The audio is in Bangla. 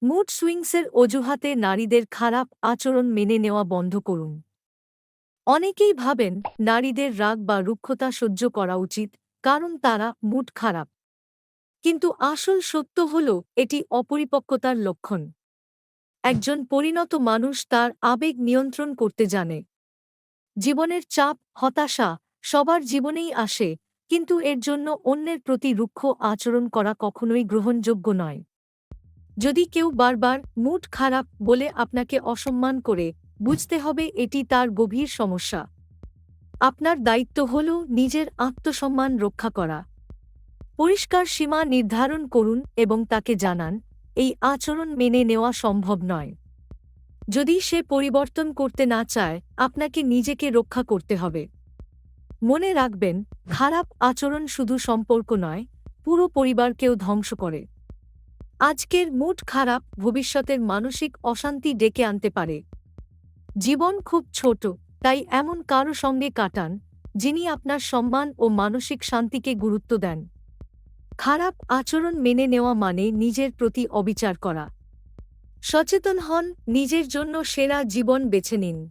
মুড সুইংসের অজুহাতে নারীদের খারাপ আচরণ মেনে নেওয়া বন্ধ করুন। অনেকেই ভাবেন নারীদের রাগ বা রুক্ষতা সহ্য করা উচিত, কারণ তারা মুড খারাপ। কিন্তু আসল সত্য হল এটি অপরিপক্কতার লক্ষণ। একজন পরিণত মানুষ তার আবেগ নিয়ন্ত্রণ করতে জানে। জীবনের চাপ, হতাশা সবার জীবনেই আসে, কিন্তু এর জন্য অন্যের প্রতি রুক্ষ আচরণ করা কখনোই গ্রহণযোগ্য নয়। যদি কেউ বারবার মুড খারাপ বলে আপনাকে অসম্মান করে, বুঝতে হবে এটি তার গভীর সমস্যা। আপনার দায়িত্ব হল নিজের আত্মসম্মান রক্ষা করা। পরিষ্কার সীমা নির্ধারণ করুন এবং তাকে জানান, এই আচরণ মেনে নেওয়া সম্ভব নয়। যদি সে পরিবর্তন করতে না চায়, আপনাকে নিজেকে রক্ষা করতে হবে। মনে রাখবেন, খারাপ আচরণ শুধু সম্পর্ক নয়, পুরো পরিবারকেও ধ্বংস করে। আজকের মুড খারাপ ভবিষ্যতের মানসিক অশান্তি ডেকে আনতে পারে। জীবন খুব ছোট, তাই এমন কারো সঙ্গে কাটান যিনি আপনার সম্মান ও মানসিক শান্তিকে গুরুত্ব দেন। খারাপ আচরণ মেনে নেওয়া মানে নিজের প্রতি অবিচার করা। সচেতন হন, নিজের জন্য সেরা জীবন বেছে নিন।